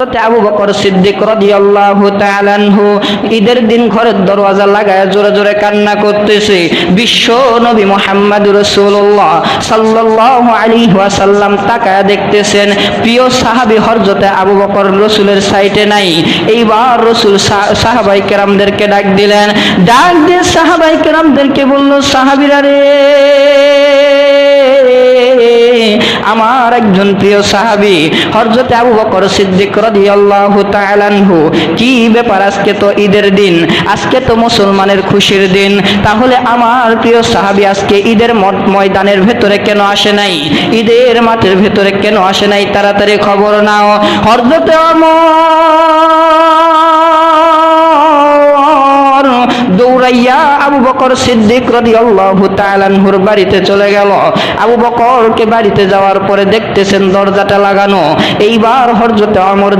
আবু বকর সিদ্দিক রাদিয়াল্লাহু তাআলা আনহু ঈদের দিন ঘরের দরওয়াজা লাগায় জোরে জোরে কান্না করতেছে। বিশ্ব নবী মুহাম্মদ রাসূলুল্লাহ সাল্লাল্লাহু আলাইহি ওয়াসাল্লাম তাকায় দেখতেছেন প্রিয় সাহাবী হযরতে আবু বকর রাসূলের সাইটে নাই। এইবার রাসূল সাহাবায়ে কেরামদেরকে ডাক দিলেন, ডাক দিয়ে সাহাবায়ে কেরামদেরকে বলল, সাহাবীরা রে, আমার একজন প্রিয় সাহাবী হযরতে আবু বকর সিদ্দিক রাদিয়াল্লাহু তাআলা আনহু, কি ব্যাপার? আজকে তো ঈদের দিন, আজকে তো মুসলমানের খুশির দিন, তাহলে আমার প্রিয় সাহাবী আজকে ঈদের ময়দানের ভেতরে কেন আসে নাই? ঈদের মাঠের ভেতরে কেন আসে নাই? তাড়াতাড়ি খবর নাও। হযরতে দৌড়াইয়া আবু বকর সিদ্দিক রাদিয়াল্লাহু তাআলা আনহুর বাড়িতে চলে গেল। আবু বকরকে বাড়িতে যাওয়ার পরে দেখতেছেন দরজাটা লাগানো। এইবার হযরতে ওমর